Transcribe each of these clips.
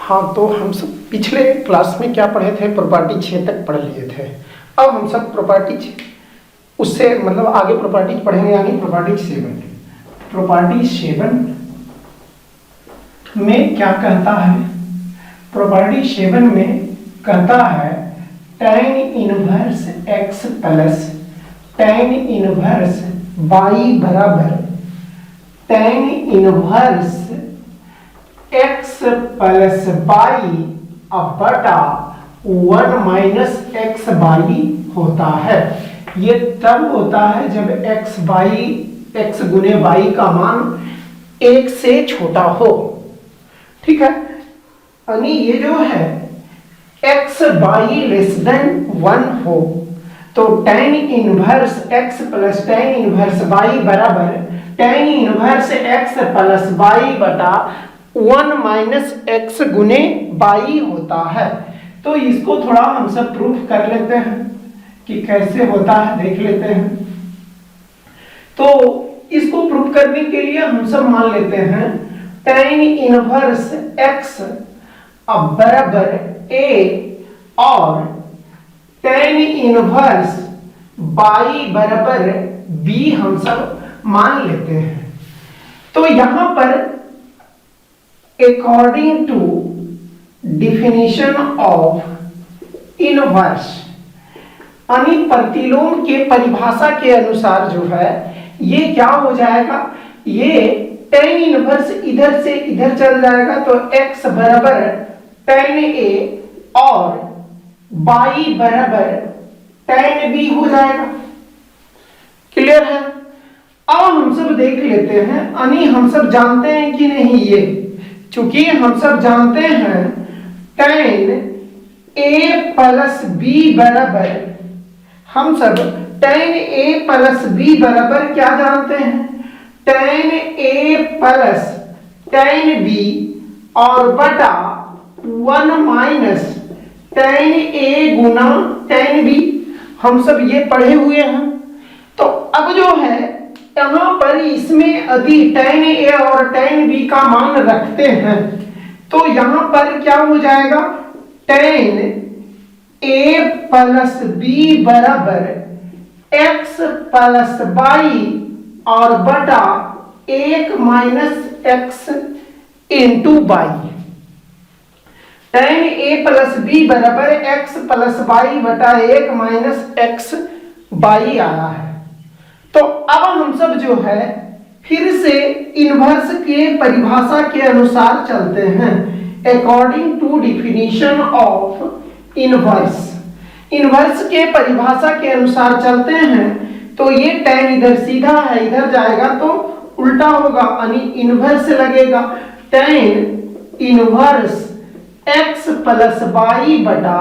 हाँ, तो हम सब पिछले क्लास में क्या पढ़े थे, प्रॉपर्टी 6 तक पढ़ लिए थे। अब हम सब प्रॉपर्टी उससे मतलब आगे प्रॉपर्टी पढ़ेंगे, यानी प्रॉपर्टी 7। प्रॉपर्टी 7 में क्या कहता है? प्रॉपर्टी 7 में कहता है tan inverse x plus tan inverse y बराबर tan inverse x plus y बटा 1 माइनस एक्स वाई होता है। ये तब होता है जब x गुने y का मान 1 से छोटा हो। ठीक है, यानी ये जो है x y लेस देन 1 हो तो tan inverse x plus tan inverse y बराबर tan inverse x plus y बटा 1 माइनस एक्स गुने y होता है। तो इसको थोड़ा हम सब प्रूफ कर लेते हैं कि कैसे होता है, देख लेते हैं। तो इसको प्रूफ करने के लिए हम सब मान लेते हैं tan इनवर्स x बराबर a और tan इनवर्स y बराबर b हम सब मान लेते हैं। तो यहां पर according to definition of inverse यानी प्रतिलोम के परिभाषा के अनुसार जो है ये क्या हो जाएगा, ये tan इनवर्स इधर से इधर चल जाएगा तो x बराबर tan a और y बराबर tan b हो जाएगा। क्लियर है? अब हम सब देख लेते हैं, यानी हम सब जानते हैं कि नहीं, ये चूंकि हम सब जानते हैं tan a प्लस b बराबर, हम सब tan a प्लस b बराबर क्या जानते हैं, tan a plus tan b और बटा 1 minus tan a Guna tan b, हम सब ये पढ़े हुए हैं। तो अब जो है यहाँ पर इसमें यदि tan a और tan b का मान रखते हैं तो यहाँ पर क्या हो जाएगा, tan a प्लस b बराबर x प्लस y और बटा 1 minus x into y. tan a plus b बराबर x प्लस y बटा 1 माइनस एक्स वाई आया है। तो अब हम सब जो है फिर से इनवर्स के परिभाषा के अनुसार चलते हैं, according to definition of inverse. Inverse के परिभाषा के अनुसार चलते हैं तो ये tan इधर सीधा है, इधर जाएगा तो उल्टा होगा, यानी इनवर्स लगेगा। tan inverse x plus y बटा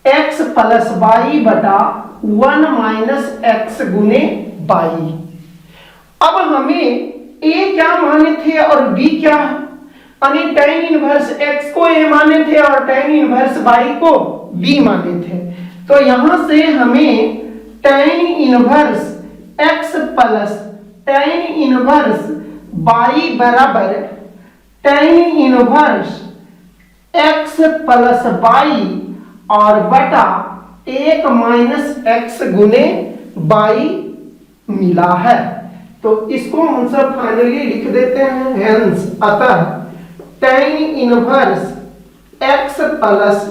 x प्लस y बटा 1 माइनस एक्स गुने y। अब हमें a क्या माने थे और b क्या है, यानी tan इनवर्स x को a माने थे और tan इनवर्स y को b माने थे। तो यहां से हमें tan inverse x plus tan inverse y बराबर tan inverse x plus y और बटा 1 माइनस एक्स गुने y मिला है। तो इसको हम सब फाइनली लिख देते हैं, हेंस अतः tan inverse x plus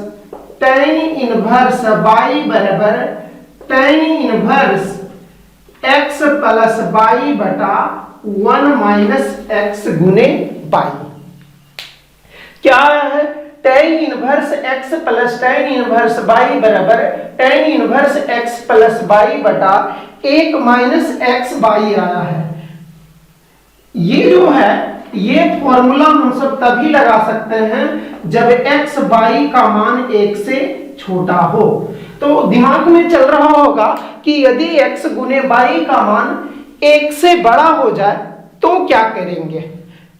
tan inverse y बराबर tan inverse x plus y बटा 1 माइनस एक्स गुने y। क्या है, tan inverse x plus tan inverse y बराबर tan inverse x plus y बटा 1 माइनस एक्स वाई आया है। ये जो है ये फॉर्मूला हम सब तभी लगा सकते हैं जब x y का मान 1 से छोटा हो। तो दिमाग में चल रहा होगा कि यदि x गुने y का मान 1 से बड़ा हो जाए तो क्या करेंगे,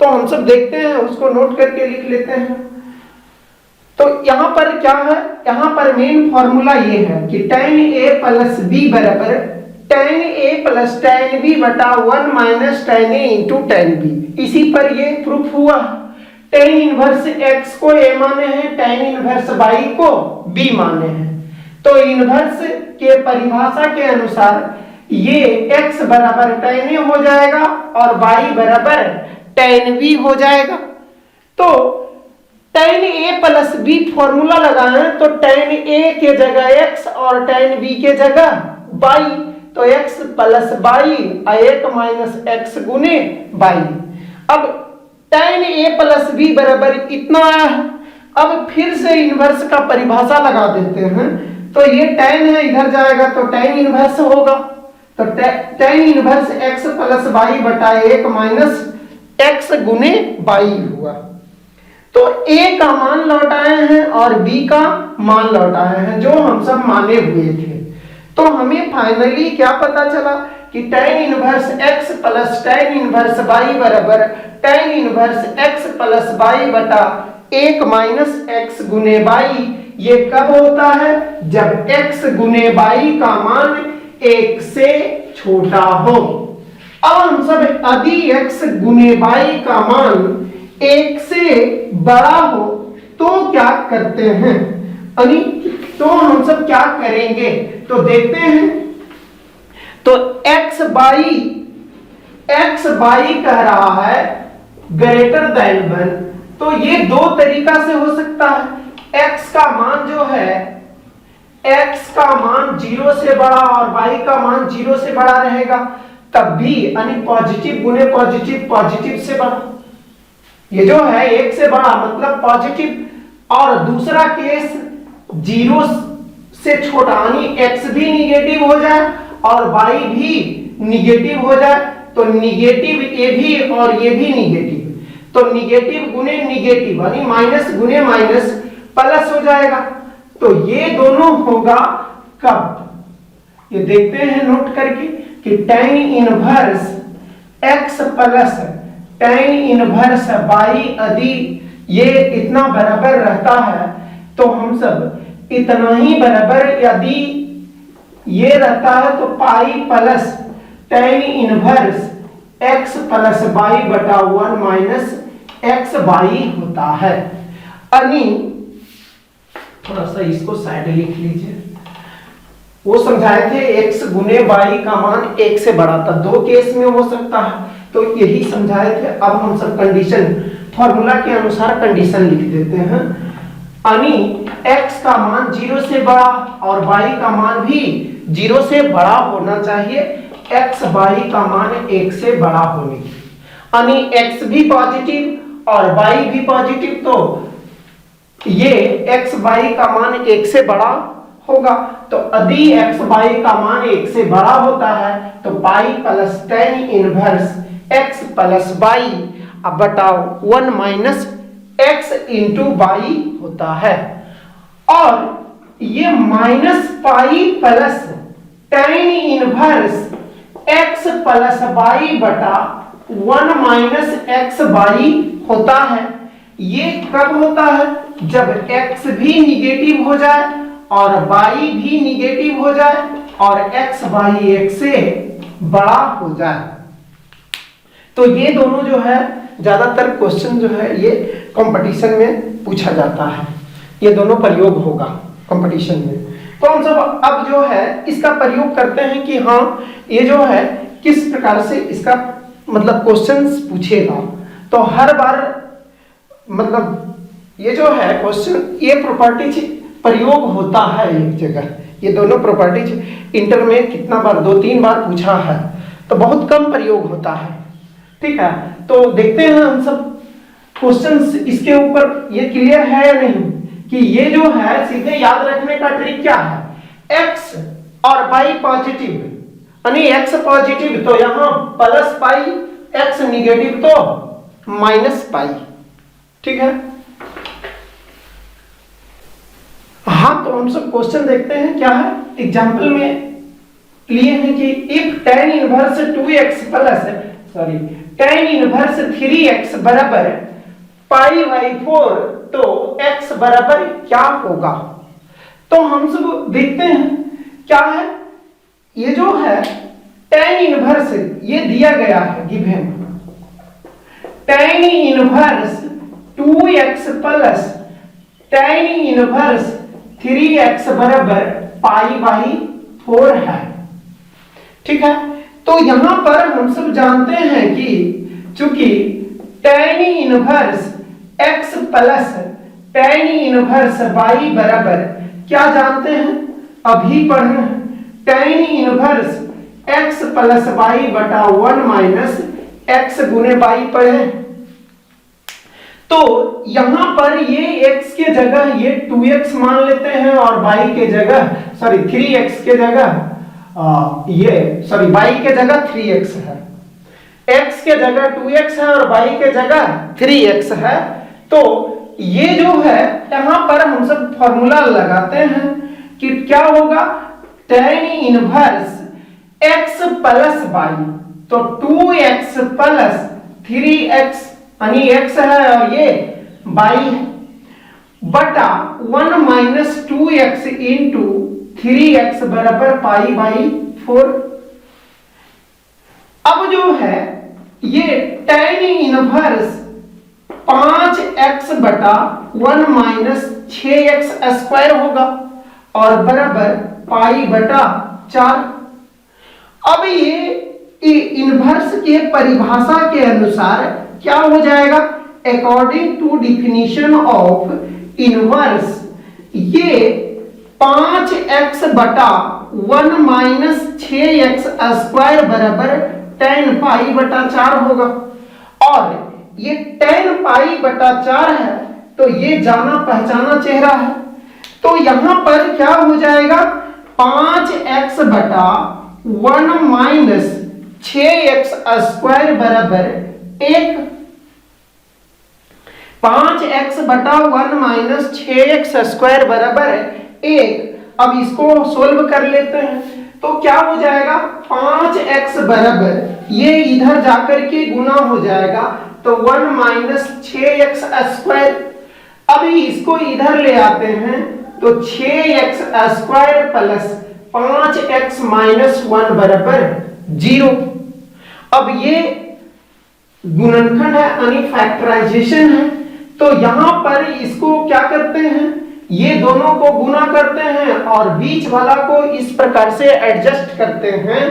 तो हम सब देखते हैं, उसको नोट करके लिख लेते हैं। तो यहां पर क्या है, यहां पर मेन फॉर्मूला ये है कि tan a प्लस b बराबर tan a plus tan b बटा 1 minus tan a into tan b। इसी पर ये प्रूफ हुआ। टेन इनवर्स x को a माने हैं, टेन इनवर्स y को b माने हैं। तो इनवर्स के परिभाषा के अनुसार ये x बराबर टेन a हो जाएगा और y बराबर टेन b हो जाएगा। तो ten a plus b formula लगाएं तो टेन a के जगह x और टेन b के जगह y, तो x प्लस y एक माइनस x गुने y। अब टेन a प्लस b बराबर इतना आया है। अब फिर से इनवर्स का परिभाषा लगा देते हैं, तो ये टेन है इधर जाएगा तो टेन इनवर्स होगा, तो tan inverse x plus y बटा एक माइनस x गुने y हुआ। तो a का मान लौटाए हैं और b का मान लौटाए हैं जो हम सब माने हुए थे। तो हमें फाइनली क्या पता चला कि tan inverse x plus tan inverse y बराबर tan inverse x plus y बटा एक माइनस x गुने y। ये कब होता है? जब x गुने y का मान एक से छोटा हो। अब हम सब यदि x गुने y का मान एक से बड़ा हो तो क्या करते हैं? तो हम सब क्या करेंगे तो देखते हैं। तो x y कह रहा है ग्रेटर देन 1, तो ये दो तरीका से हो सकता है। x का मान जो है, x का मान 0 से बड़ा और y का मान 0 से बड़ा रहेगा, तब भी यानी पॉजिटिव गुने पॉजिटिव, पॉजिटिव से बड़ा। ये जो है 1 से बड़ा मतलब पॉजिटिव, और दूसरा केस 0 से छोटा यानी x भी निगेटिव हो जाए और y भी निगेटिव हो जाए, तो निगेटिव ये भी और ये भी निगेटिव, तो निगेटिव गुने निगेटिव यानी माइनस गुने माइनस प्लस हो जाएगा। तो ये दोनों होगा कब? ये देखते हैं नोट करके कि tan inverse x plus tan inverse y यदि ये इतना बराबर रहता है तो हम सब इतना ही बराबर, यदि ये रहता है तो pi plus tan inverse x plus y बटा 1 माइनस x y होता है। यानी थोड़ा सा इसको साइड लिख लीजिए। वो समझाए थे x गुने y का मान 1 से बड़ा था, दो केस में हो सकता है, तो यही समझाए थे। अब हम सब कंडीशन फॉर्मूला के अनुसार कंडीशन लिख देते हैं। यानी x का मान 0 से बड़ा और y का मान भी 0 से बड़ा होना चाहिए, x y का मान 1 से बड़ा होने की। यानी x भी पॉजिटिव और y भी पॉजिटिव, तो ये x y का मान 1 से बड़ा होगा। तो यदि x y का मान 1 से बड़ा होता है तो pi plus tan inverse x plus y अब बताओ 1 माइनस x इंटू वाई होता है। और ये minus pi plus tan inverse x plus y बटा 1 माइनस एक्स वाई होता है। ये कब होता है? जब x भी निगेटिव हो जाए और y भी निगेटिव हो जाए और x y 1 से बड़ा हो जाए। तो ये दोनों जो है ज्यादातर क्वेश्चन जो है ये कंपटीशन में पूछा जाता है, ये दोनों प्रयोग होगा कंपटीशन में। तो हम सब अब जो है इसका प्रयोग करते हैं कि हाँ ये जो है किस प्रकार से इसका मतलब क्वेश्चंस पूछेगा। तो हर बार मतलब ये जो है क्वेश्चन ये प्रॉपर्टीज प्रयोग होता है एक जगह, ये दोनों प्रॉपर्टीज इंटर में कितना बार 2-3 बार पूछा है, तो बहुत कम प्रयोग होता है। ठीक है, तो देखते हैं हम सब क्वेश्चंस इसके ऊपर ये क्लियर है या नहीं कि ये जो है सीधे याद रखने का ट्रिक क्या है, x और y पॉजिटिव यानी x पॉजिटिव तो यहां प्लस पाई, x निगेटिव तो माइनस पाई। ठीक है, हाँ तो हम सब क्वेश्चन देखते हैं क्या है। एग्जांपल में लिए हैं कि if tan inverse 2x plus tan inverse 3x बराबर पाई बाई 4 तो x बराबर क्या होगा। तो हम सब देखते हैं क्या है, ये जो है tan इनवर्स ये दिया गया है given tan inverse 2x plus tan inverse 3x बराबर पाई बाई 4 है। ठीक है, तो यहां पर हम सब जानते हैं कि चूंकि tan inverse x plus tan inverse y बराबर क्या जानते हैं, अभी पढ़े, tan inverse x plus y बटा 1 माइनस x गुने y पढ़े। तो यहां पर ये x के जगह ये 2x मान लेते हैं और y के जगह 3x के जगह y के जगह 3x है, x के जगह 2x है और y के जगह 3x है। तो ये जो है यहां पर हम सब फॉर्मूला लगाते हैं कि क्या होगा, tan inverse x plus y, तो 2x प्लस 3x यानी x है और ये y है, बटा 1 माइनस 2x इंटू 3x बराबर पाई बाई 4। अब जो है ये tan इनवर्स 5x बटा 1 माइनस 6x स्क्वायर होगा और बराबर पाई बटा 4। अब ये इनवर्स के परिभाषा के अनुसार क्या हो जाएगा, according to definition of inverse ये 5x बटा 1 माइनस 6x स्क्वायर बराबर tan पाई बटा 4 होगा। और ये tan पाई बटा 4 है तो ये जाना पहचाना चेहरा है, तो यहां पर क्या हो जाएगा, 5x बटा 1 माइनस 6x स्क्वायर बराबर 1, 5x बटा 1 माइनस 6x स्क्वायर बराबर 1। अब इसको सोल्व कर लेते हैं तो क्या हो जाएगा, 5x बराबर ये इधर जाकर के गुना हो जाएगा तो 1 माइनस 6x स्क्वायर। अभी इसको इधर ले आते हैं तो 6x square plus 5x minus 1 बराबर 0। अब ये गुणनखंड है यानी फैक्टराइजेशन है, तो यहां पर इसको क्या करते हैं, ये दोनों को गुना करते हैं और बीच वाला को इस प्रकार से एडजस्ट करते हैं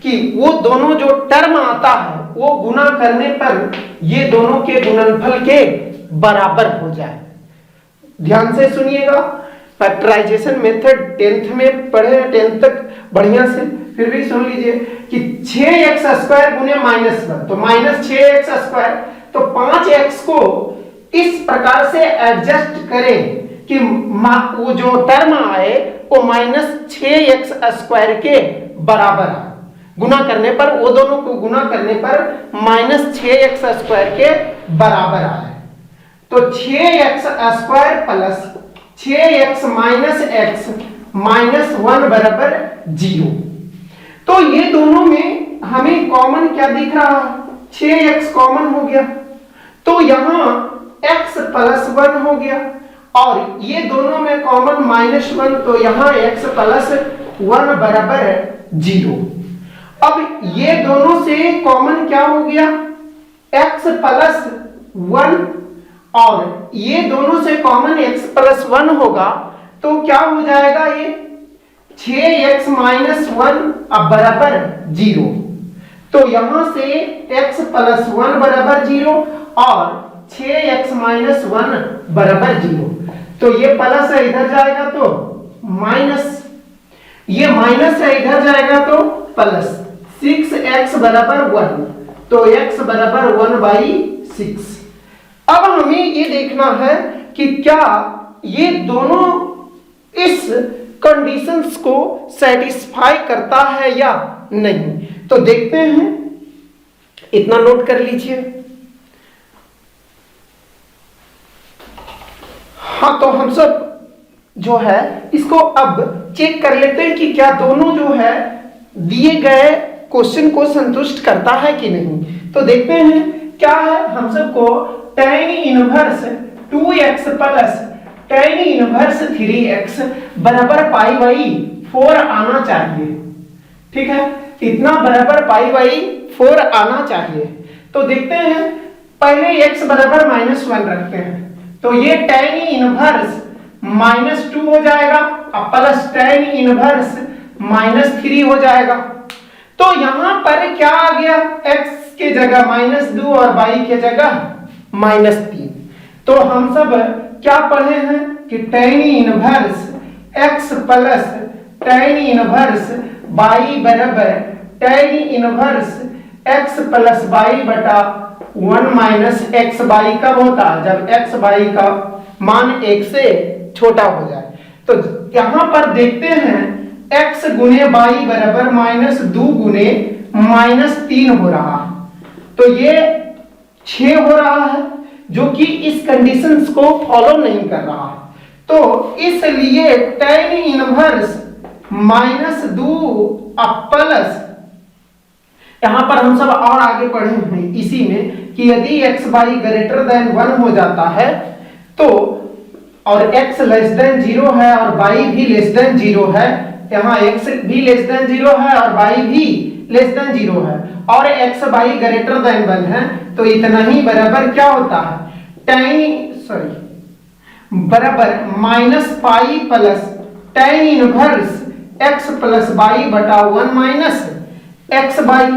कि वो दोनों जो टर्म आता है वो गुना करने पर ये दोनों के गुणनफल के बराबर हो जाए। ध्यान से सुनिएगा, फैक्टराइजेशन मेथड 10th में पढ़े, 10th तक बढ़िया से, फिर भी सुन लीजिए कि 6x स्क्वायर गुने -1 तो माइनस 6x स्क्वायर, तो 5x को इस प्रकार से एडजस्ट करें कि वो जो टर्म आए वो -6x स्क्वायर के बराबर है। गुना करने पर, वो दोनों को गुना करने पर -6x स्क्वायर के बराबर आए, तो 6x square plus 6x minus x minus 1 बराबर 0। तो ये दोनों में हमें कॉमन क्या दिख रहा, 6x कॉमन हो गया, तो यहां x प्लस 1 हो गया और ये दोनों में कॉमन -1, तो यहां x प्लस 1 बराबर 0। अब ये दोनों से कॉमन क्या हो गया, x प्लस 1, और ये दोनों से कॉमन x प्लस 1 होगा तो क्या हो जाएगा, ये 6x माइनस 1 अब बराबर 0। तो यहां से x प्लस 1 बराबर 0 और 6x माइनस 1 बराबर 0, तो ये प्लस है इधर जाएगा तो माइनस, ये माइनस है इधर जाएगा तो प्लस, 6x बराबर 1, तो x बराबर 1/6। अब हमें ये देखना है कि क्या ये दोनों इस कंडीशंस को सेटिस्फाई करता है या नहीं, तो देखते हैं, इतना नोट कर लीजिए। हाँ, तो हम सब जो है इसको अब चेक कर लेते हैं कि क्या दोनों जो है दिए गए क्वेश्चन को संतुष्ट करता है कि नहीं। तो देखते हैं क्या है, हम सबको tan inverse 2x plus tan inverse 3x बराबर पाई बाई 4 आना चाहिए। ठीक है, इतना बराबर पाई बाई 4 आना चाहिए। तो देखते हैं पहले x बराबर -1 रखते हैं, तो ये tan इनवर्स -2 हो जाएगा, अब प्लस tan इनवर्स -3 हो जाएगा। तो यहां पर क्या आ गया, x के जगह -2 और y के जगह -3। तो हम सब क्या पढ़े हैं कि tan inverse x plus tan inverse y बराबर tan inverse x plus y बटा 1 माइनस एक्स बाई कब होता है, जब एक्स बाई का मान 1 से छोटा हो जाए। तो यहां पर देखते हैं x गुने बाई बराबर -2 गुने -3 हो रहा है, तो ये 6 हो रहा है, जो कि इस कंडीशंस को फॉलो नहीं कर रहा है। तो इसलिए tan इनवर्स -2 प्लस, यहां पर हम सब और आगे पढ़े हैं इसी में कि यदि x बाई ग्रेटर देन 1 हो जाता है तो, और x लेस देन 0 है और y भी लेस देन 0 है, यहाँ x भी लेस देन 0 है और y भी लेस देन 0 है, और x बाई ग्रेटर देन 1 है, तो इतना ही बराबर क्या होता है, बराबर -pi plus tan inverse x plus y बटा 1 माइनस एक्स बाई।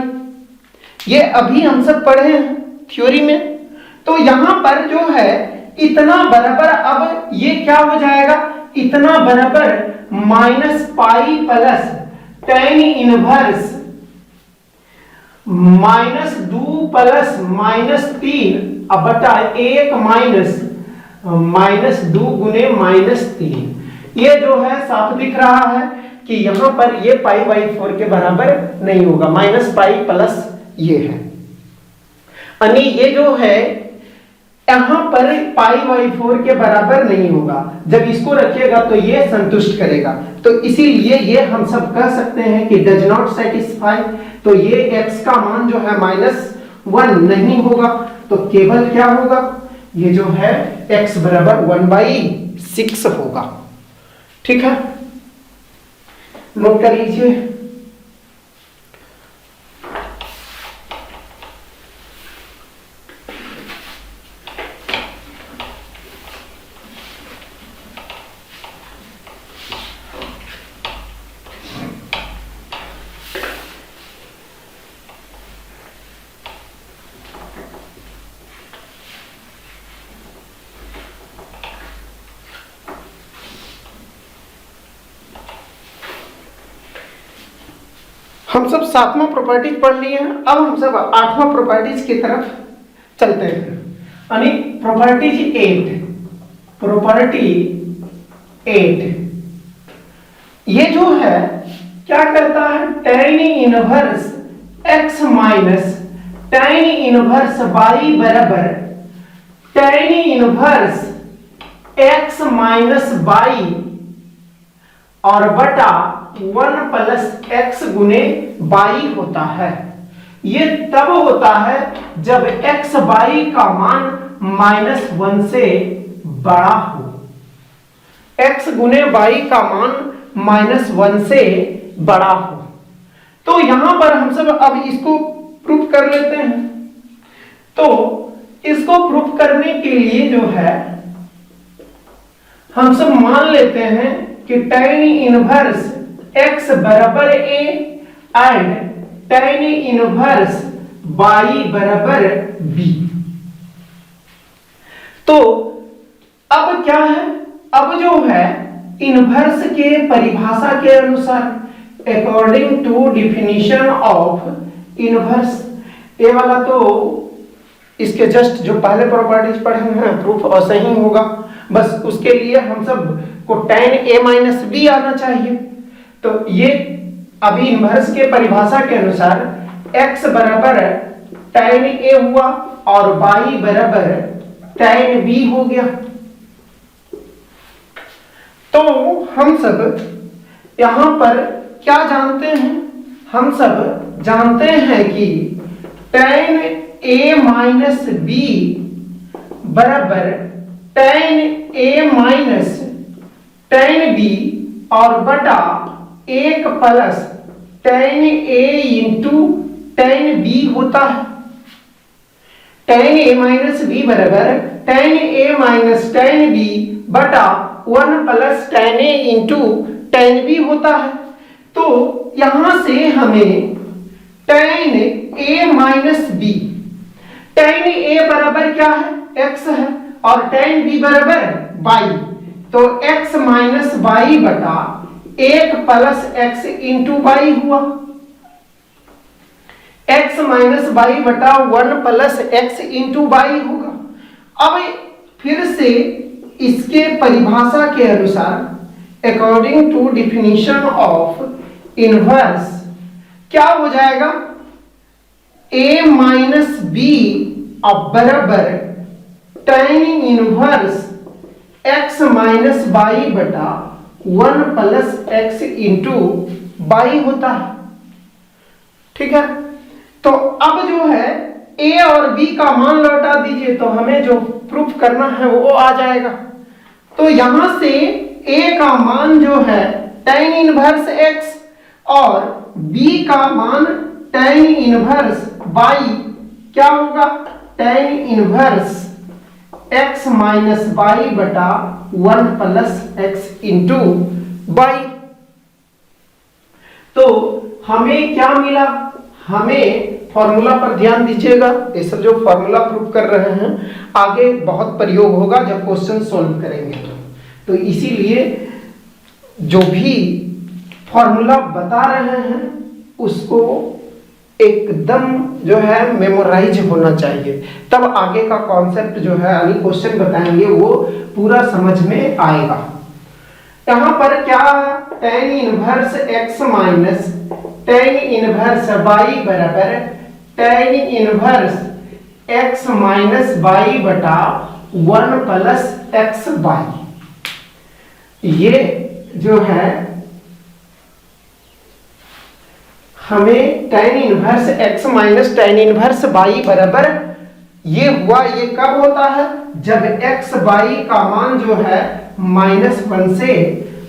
ये अभी हम सब पढ़े हैं थ्योरी में। तो यहां पर जो है इतना बराबर, अब ये क्या हो जाएगा, इतना बराबर -pi plus tan inverse -2 plus -3 अब बटा 1 -2 गुने -3। ये जो है साफ दिख रहा है कि यहां पर ये π/4 के बराबर नहीं होगा, -पाई प्लस ये है, यानी ये जो है यहां पर π/4 के बराबर नहीं होगा। जब इसको रखिएगा तो ये संतुष्ट करेगा, तो इसीलिए ये हम सब कह सकते हैं कि डज नॉट सेटिस्फाई। तो ये x का मान जो है -1 नहीं होगा, तो केवल क्या होगा, ये जो है x बराबर 1/6 होगा। ठीक है, नोट कर लीजिए। हम सब 7वां प्रॉपर्टीज पढ़ लिए हैं, अब हम सब 8वां प्रॉपर्टीज की तरफ चलते हैं। यानी प्रॉपर्टी 8 ये जो है क्या करता है, tan inverse x minus tan inverse y बराबर tan inverse x minus y और बटा 1 प्लस x गुने y होता है। ये तब होता है जब x y का मान -1 से बड़ा हो। x गुने y का मान -1 से बड़ा हो। तो यहां पर हम सब अब इसको प्रूफ कर लेते हैं। तो इसको प्रूफ करने के लिए जो है हम सब मान लेते हैं कि tan इनवर्स x बराबर a and tan inverse y बराबर b। तो अब क्या है, अब जो है इनवर्स के परिभाषा के अनुसार, according to definition of inverse, ये वाला तो इसके जस्ट जो पहले प्रॉपर्टीज पढ़े हैं प्रूफ ऐसा ही होगा, बस उसके लिए हम सब को tan a माइनस b आना चाहिए। तो ये अभी इनवर्स के परिभाषा के अनुसार x बराबर tan a हुआ और y बराबर tan b हो गया। तो हम सब यहां पर क्या जानते हैं, हम सब जानते हैं कि tan a माइनस b बराबर tan a minus tan b और बटा 1 plus tan a into tan b होता है। tan a माइनस बी बराबर tan a minus tan b बटा 1 plus tan a into tan b होता है। तो यहां से हमें tan a minus b, tan a बराबर क्या है, x है, और tan b बराबर y, तो x माइनस y बटा 1 प्लस x इंटू y हुआ। x माइनस वाई बटा 1 प्लस एक्स इंटू वाई होगा। अब फिर से इसके परिभाषा के अनुसार according to definition of inverse क्या हो जाएगा, a माइनस बी बराबर tan inverse x minus y बटा 1 प्लस एक्स इंटू वाई होता है। ठीक है, तो अब जो है a और b का मान लौटा दीजिए तो हमें जो प्रूफ करना है वो आ जाएगा। तो यहां से a का मान जो है tan इनवर्स x और b का मान tan इनवर्स y क्या होगा, tan inverse x minus y बटा 1 प्लस एक्स इंटू वाई। तो हमें क्या मिला, हमें फॉर्मूला पर ध्यान दीजिएगा, ये सब जो फॉर्मूला प्रूव कर रहे हैं आगे बहुत प्रयोग होगा जब क्वेश्चन सॉल्व करेंगे। तो इसीलिए जो भी फॉर्मूला बता रहे हैं उसको एकदम जो है मेमोराइज होना चाहिए, तब आगे का कॉन्सेप्ट जो है यानी क्वेश्चन बताएंगे वो पूरा समझ में आएगा। यहां पर क्या tan inverse x minus tan inverse y बराबर tan inverse x minus y बटा 1 प्लस एक्स वाई, ये जो है हमें tan inverse x minus tan inverse y बराबर ये हुआ, ये कब होता है, जब x y का मान जो है -1 से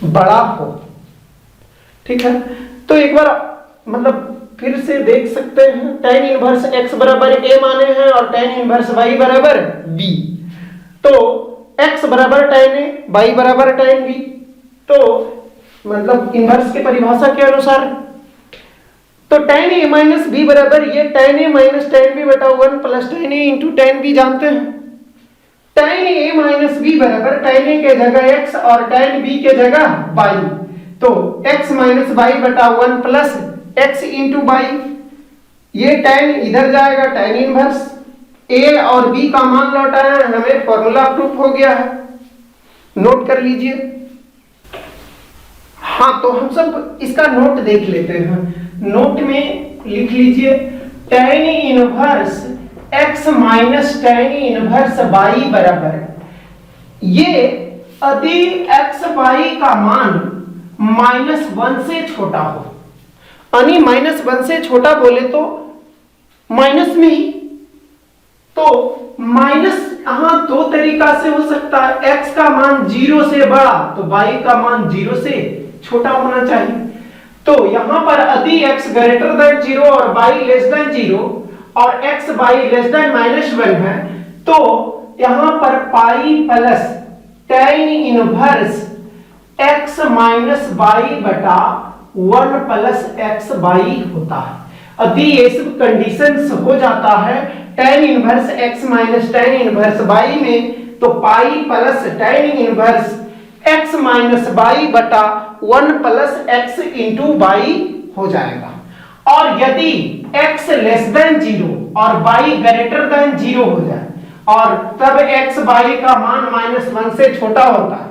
बड़ा हो। ठीक है, तो एक बार मतलब फिर से देख सकते हैं, tan इनवर्स x बराबर a माने हैं और tan इनवर्स y बराबर b, तो x बराबर tan a, y बराबर tan b, तो मतलब इनवर्स के परिभाषा के अनुसार तो tan a माइनस b बराबर ये tan a minus tan b बटा 1 plus tan a into tan b जानते हैं। tan a माइनस b बराबर tan a के जगह x और tan b के जगह y, तो x माइनस y बटा 1 प्लस x इंटू y, ये tan इधर जाएगा, tan इनवर्स a और b का मान लौटा है, हमें फॉर्मूला प्रूफ हो गया है, नोट कर लीजिए। हाँ, तो हम सब इसका नोट देख लेते हैं। नोट में लिख लीजिए tan inverse x minus tan inverse y बराबर, ये यदि x y का मान -1 से छोटा हो, यानी -1 से छोटा बोले तो माइनस में ही, तो माइनस यहां दो तरीका से हो सकता है, x का मान 0 से बड़ा तो y का मान 0 से छोटा होना चाहिए। तो यहां पर यदि x ग्रेटर देन 0 और y लेस देन 0 और x y लेस देन -1 है, तो यहां पर pi plus tan inverse x minus y बटा 1 प्लस एक्स वाई होता है। यदि ये सब कंडीशंस हो जाता है tan inverse x minus tan inverse y में, तो pi plus tan inverse x minus y बटा 1 प्लस एक्स इंटू वाई हो जाएगा। और यदि x लेस देन 0 और y ग्रेटर देन 0 हो जाए और तब x y का मान -1 से छोटा होता है,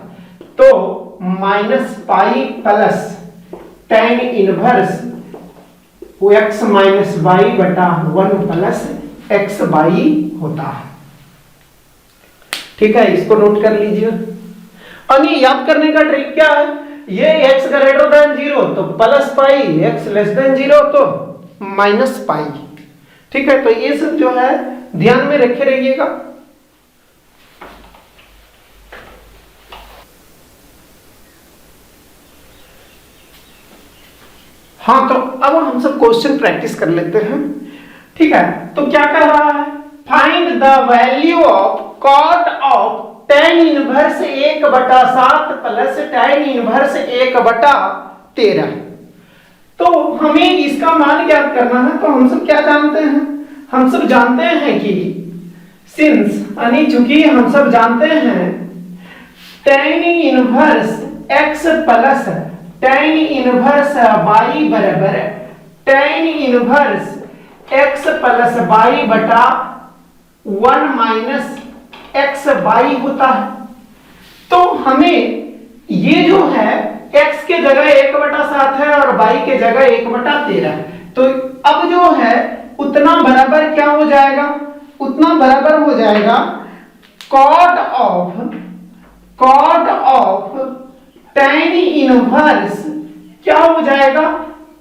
तो minus pi plus tan inverse x minus y बटा 1 प्लस एक्स वाई होता है। ठीक है, इसको नोट कर लीजिए। और ये याद करने का ट्रिक क्या है, ये x ग्रेटर देन 0 तो plus pi, x less than 0 तो माइनस पाई। ठीक है, तो ये सब जो है ध्यान में रखे रहिएगा। हाँ, तो अब हम सब क्वेश्चन प्रैक्टिस कर लेते हैं। ठीक है, तो क्या कह रहा है, find the value of cot of tan inverse 1/7 plus tan inverse 1/13। तो हमें इसका मान ज्ञात करना है। तो हम सब क्या जानते हैं? हम सब जानते हैं कि सिंस यानी चूंकि हम सब जानते हैं tan inverse x plus tan inverse y बराबर tan inverse x plus y बटा 1 माइनस एक्स वाई होता है। तो हमें ये जो है x के जगह 1/7 है और y के जगह 1/13 है। तो अब जो है उतना बराबर क्या हो जाएगा? उतना बराबर हो जाएगा कॉट ऑफ tan इनवर्स क्या हो जाएगा?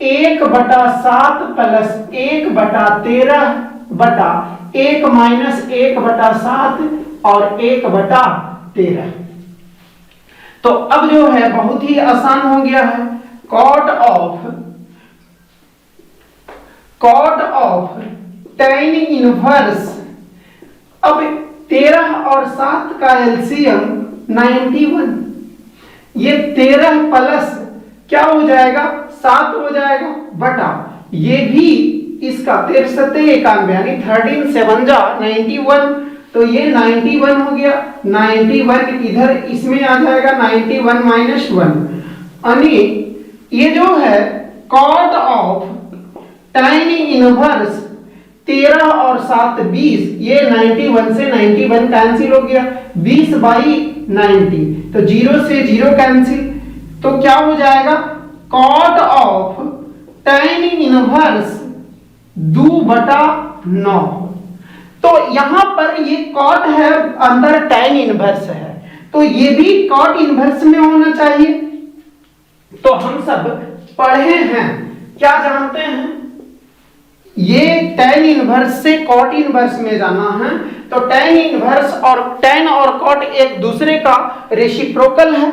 1/7 प्लस 1/13 बटा 1 माइनस 1/7 और 1/13। तो अब जो है बहुत ही आसान हो गया है। कॉट ऑफ tan इनवर्स, अब 13 और 7 का एलसीएम 91, ये 13 प्लस क्या हो जाएगा? 7 हो जाएगा बटा ये भी इसका 13 91 यानी 13 7 जा 91, तो ये 91 हो गया। 91 इधर इसमें आ जाएगा 91 माइनस 1, यानी ये जो है कॉट ऑफ tan इनवर्स 13 और 7 20, ये 91 से 91 कैंसिल हो गया, 20 बाई 90, तो 0 से 0 कैंसिल। तो क्या हो जाएगा? Cot of tan inverse 2/9। तो यहां पर ये कॉट है, अंदर tan इनवर्स है, तो ये भी कॉट इनवर्स में होना चाहिए। तो हम सब पढ़े हैं, क्या जानते हैं? ये tan इनवर्स से कॉट इनवर्स में जाना है। तो tan इनवर्स और tan और कॉट एक दूसरे का रेसिप्रोकल है,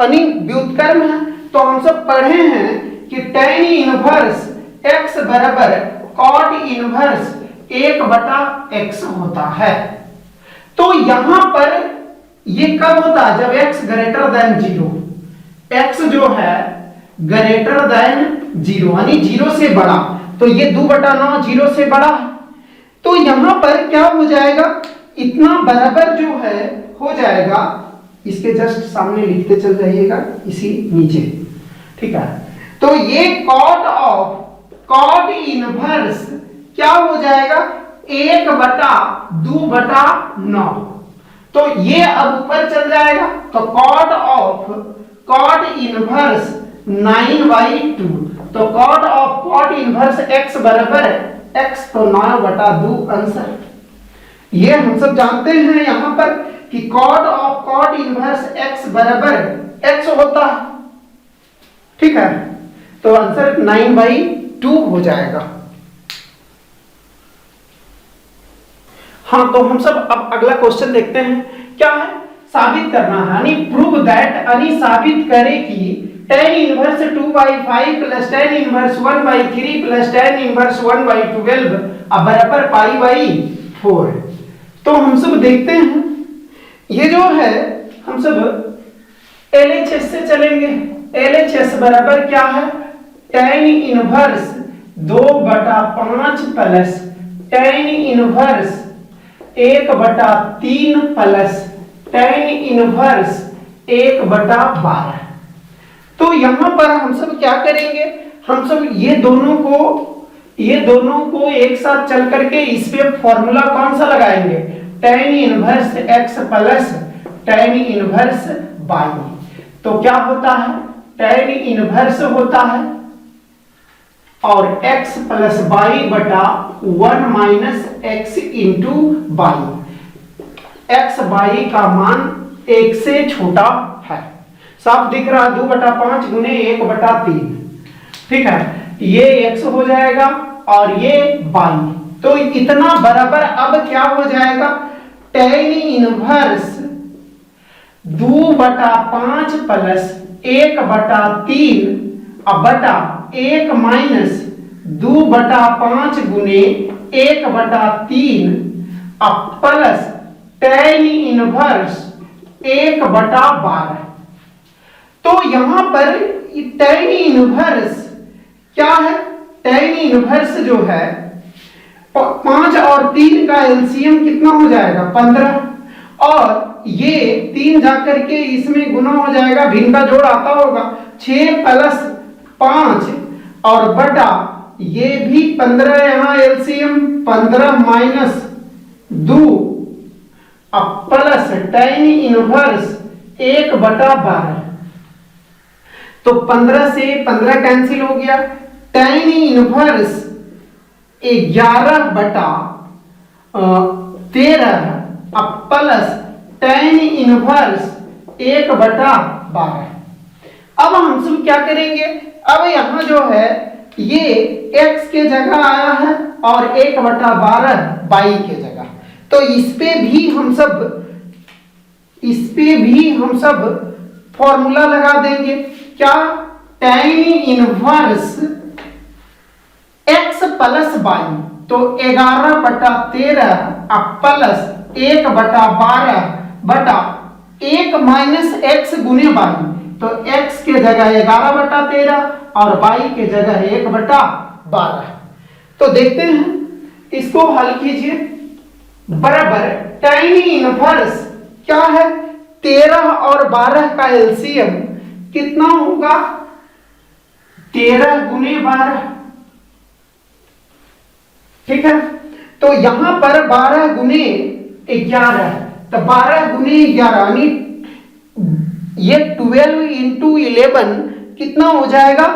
यानी व्युत्क्रम है। तो हम सब पढ़े हैं कि tan इनवर्स x बराबर कॉट इनवर्स 1/x होता है। तो यहां पर ये कब होता है? जब x ग्रेटर देन 0, x जो है ग्रेटर देन 0 यानी 0 से बड़ा, तो ये 2/9 0 से बड़ा है। तो यहां पर क्या हो जाएगा? इतना बराबर जो है हो जाएगा, इसके जस्ट सामने लिखते चल जाइएगा इसी नीचे, ठीक है। तो ये कॉट इनवर्स क्या हो जाएगा? 1/2/9। तो ये अब ऊपर चल जाएगा, तो कॉट इनवर्स 9/2। तो कॉट इनवर्स x बराबर x, तो 9/2 आंसर। ये हम सब जानते हैं यहां पर कि कॉट इनवर्स x बराबर x होता है, ठीक है। तो आंसर 9/2 हो जाएगा। हाँ, तो हम सब अब अगला क्वेश्चन देखते हैं। क्या है? साबित करना है, यानी प्रूव दैट, यानी साबित करे कि tan inverse 2/5 plus tan inverse 1/3 plus tan inverse 1/12 बराबर π/4। तो हम सब देखते हैं, ये जो है हम सब LHS से चलेंगे। LHS बराबर क्या है? tan inverse 2/5 plus tan inverse 1/3 plus tan inverse 1/12। तो यहां पर हम सब क्या करेंगे? हम सब ये दोनों को एक साथ चल करके इस पे फॉर्मूला कौन सा लगाएंगे? tan inverse x plus tan inverse y। तो क्या होता है? tan इनवर्स होता है और x प्लस y बटा 1 minus x into y। x y का मान 1 से छोटा है, साफ दिख रहा है। 2/5 गुने 1/3, ठीक है। ये x हो जाएगा और ये y। तो इतना बराबर अब क्या हो जाएगा? tan इनवर्स 2/5 प्लस 1/3 बटा 1 माइनस 2/5 गुने 1/3 अब प्लस tan इनवर्स 1/12। तो यहां पर tan इनवर्स क्या है? tan इनवर्स जो है 5 और 3 का एलसीएम कितना हो जाएगा? 15। और ये 3 जाकर के इसमें गुना हो जाएगा, भिन्न का जोड़ आता होगा, 6 + 5 और बटा ये भी 15, यहां एलसीएम 15 - 2 अब प्लस tan इनवर्स 1/12। तो 15 से 15 कैंसिल हो गया, tan इनवर्स 11/13 अब प्लस tan इनवर्स 1/12। अब हम सब क्या करेंगे? अब यहां जो है ये x के जगह आया है और 1/12 y के जगह, तो इस पे भी हम सब फॉर्मूला लगा देंगे। क्या? tan इनवर्स x + y, तो 11/13 अब प्लस 1/12 बटा 1 - x गुने y, तो x के जगह 11/13 और y के जगह 1/12। तो देखते हैं, इसको हल कीजिए। बराबर tan इनवर्स क्या है? 13 और 12 का एलसीएम कितना होगा? 13 × 12, ठीक है। तो यहां पर 12 × 11, तो 12 × 11 यानी ये 12 × 11 कितना हो जाएगा?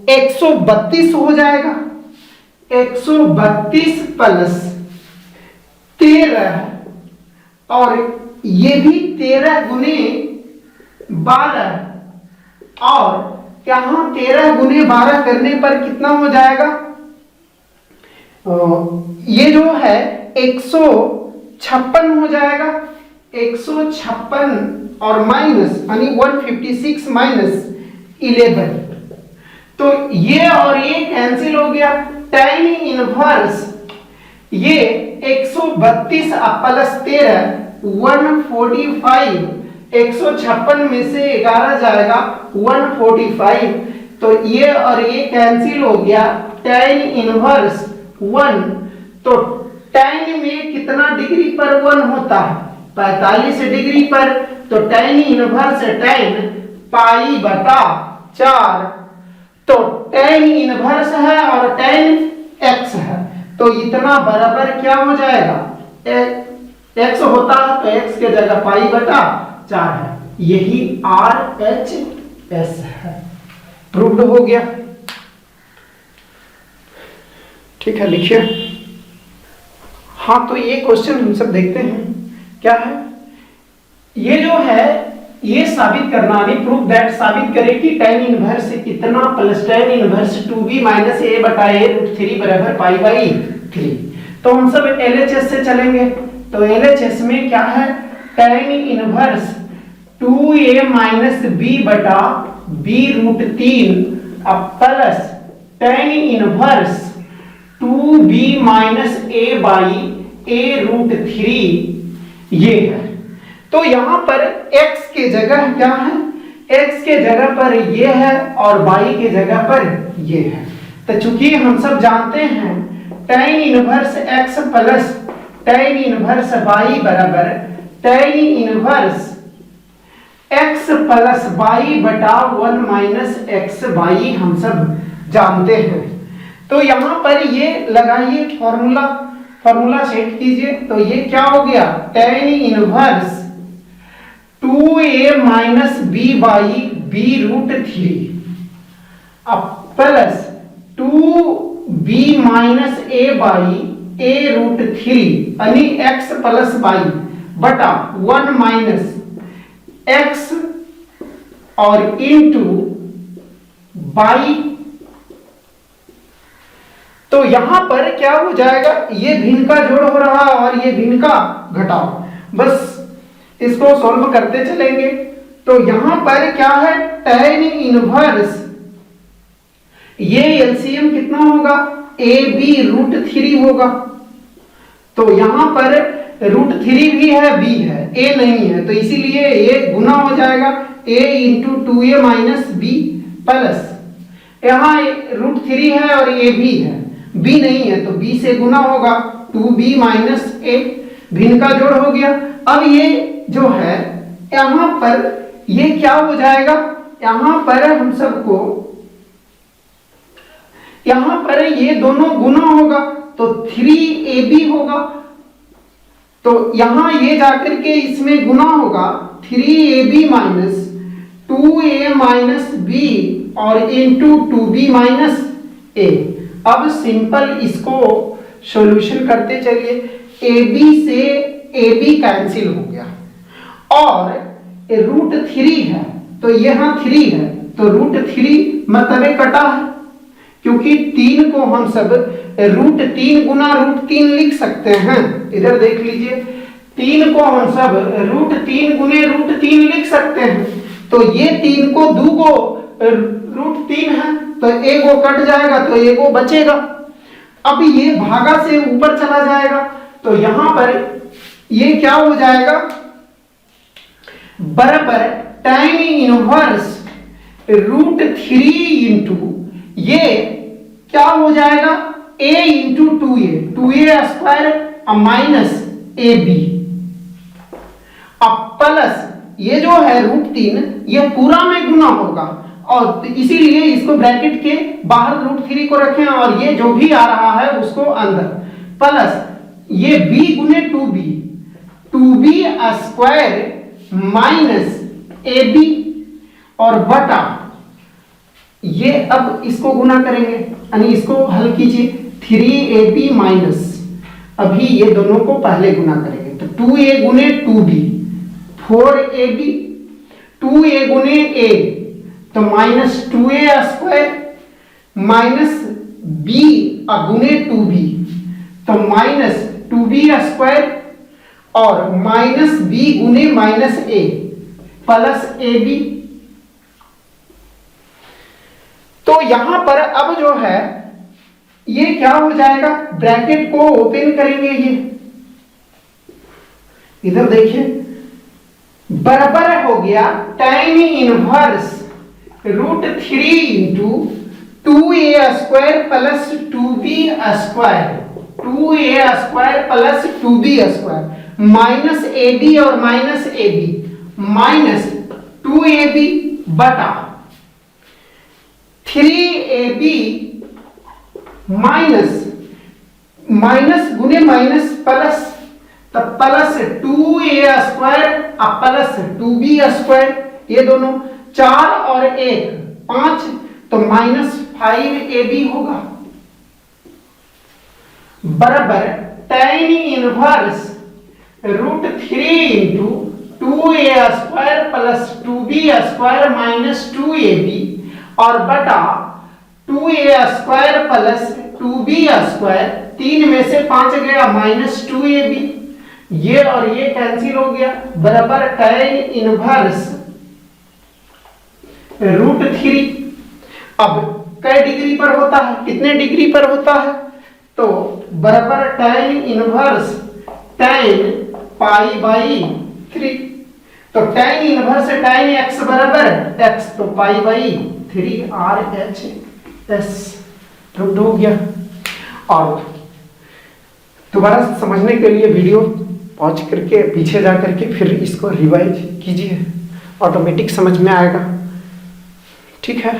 132 हो जाएगा। 132 + 13 और ये भी 13 × 12 और यहां 13 × 12 करने पर कितना हो जाएगा? ये जो है 156 हो जाएगा। 156 और माइनस यानी 156 - 11, तो ये और ये कैंसिल हो गया। tan इनवर्स ये 132 + 13 145, 156 में से 11 जाएगा 145, तो ये और ये कैंसिल हो गया। tan इनवर्स 1, तो tan में कितना डिग्री पर 1 होता है? 45 डिग्री पर, तो tan इनवर्स tan π/4, तो tan इनवर्स है और tan x है, तो इतना बराबर क्या हो जाएगा? x होता है तो x के जगह π/4 है। यही RHS है। प्रूव्ड हो गया। ठीक है, लिखिए। हाँ, तो ये क्वेश्चन हम सब देखते हैं क्या है। ये जो है ये साबित करना है, प्रूफ दैट, साबित करें कि tan इनवर्स कितना plus tan inverse 2b - a/a√3 बराबर π/3। तो हम सब LHS से चलेंगे। तो LHS में क्या है? tan इनवर्स 2a - b/b√3 अब plus tan inverse 2b - a/a√3 ये है। तो यहां पर x के जगह क्या है? x के जगह पर ये है और y के जगह पर ये है। तो चूंकि हम सब जानते हैं tan inverse x plus tan inverse y बराबर tan inverse x plus y बटा 1 - xy हम सब जानते हैं। तो यहां पर ये लगाइए फॉर्मूला सेट कीजिए। तो ये क्या हो गया? tan इनवर्स 2a - b/b√3 अब प्लस 2b - a/a√3 यानी x प्लस y बटा 1 - x और इंटू y। तो यहां पर क्या हो जाएगा? ये भिन्न का जोड़ हो रहा है और ये भिन्न का घटाव। बस इसको सॉल्व करते चलेंगे। तो यहां पर क्या है? tan इनवर्स ये एलसीएम कितना होगा? ab√3 होगा। तो यहां पर √3 भी है, b है, a नहीं है, तो इसीलिए ये गुना हो जाएगा a into 2a minus b plus यहाँ √3 है और a भी है, b नहीं है तो b से गुना होगा 2b माइनस a, भिन्न का जोड़ हो गया। अब ये जो है यहाँ पर ये क्या हो जाएगा, यहाँ पर हम सबको यहाँ पर ये दोनों गुना होगा तो 3ab होगा, तो यहां ये जाकर के इसमें गुना होगा 3ab minus 2a minus b और इंटू 2b माइनस a। अब सिंपल इसको सॉल्यूशन करते चलिए, ab से ab कैंसिल हो गया और √3 है तो यहाँ 3 है तो √3 मतलब कटा है, क्योंकि 3 को हम सब √3 गुना √3 लिख सकते हैं। इधर देख लीजिए 3 को हम सब √3 गुने √3 लिख सकते हैं, तो ये 3 को 2 को √3 है तो एगो कट जाएगा तो एगो बचेगा। अब ये भागा से ऊपर चला जाएगा तो यहां पर ये क्या हो जाएगा, बराबर tan इनवर्स √3 इंटू ये क्या हो जाएगा a into 2a square minus ab, अब प्लस ये जो है √3 ये पूरा में गुना होगा और इसीलिए इसको ब्रैकेट के बाहर √3 को रखें और ये जो भी आ रहा है उसको अंदर, प्लस ये b गुने 2b स्क्वायर माइनस ab और बटा ये, अब इसको गुना करेंगे यानी इसको हल कीजिए 3ab माइनस, अभी ये दोनों को पहले गुना करेंगे तो 2a गुने 2b 4ab, 2a गुने a तो minus 2a square minus b गुने 2b तो माइनस 2b स्क्वायर और माइनस b गुने माइनस a प्लस ab। तो यहां पर अब जो है ये क्या हो जाएगा, ब्रैकेट को ओपन करेंगे, ये इधर देखिए बराबर हो गया tan inverse √3 into 2a square plus 2b square, 2a square plus 2b square minus ab और माइनस ab माइनस 2ab बटा 3ab माइनस गुने माइनस प्लस, तब plus 2a square plus 2b square, ये दोनों 4 और 1 5 तो माइनस 5ab होगा, बराबर tan inverse √3 into 2a square plus 2b square minus 2ab और बटा 2a square plus 2b square, 3 में से 5 गया माइनस 2ab, ये और ये कैंसिल हो गया, बराबर tan इनवर्स √3। अब कै डिग्री पर होता है, कितने डिग्री पर होता है, तो बराबर tan इनवर्स tan π/3, तो tan इनवर्स tan x बराबर x तो π/3 RHS प्रूव हो गया। और दोबारा समझने के लिए वीडियो पॉज करके पीछे जा करके फिर इसको रिवाइज कीजिए, ऑटोमेटिक समझ में आएगा, ठीक है।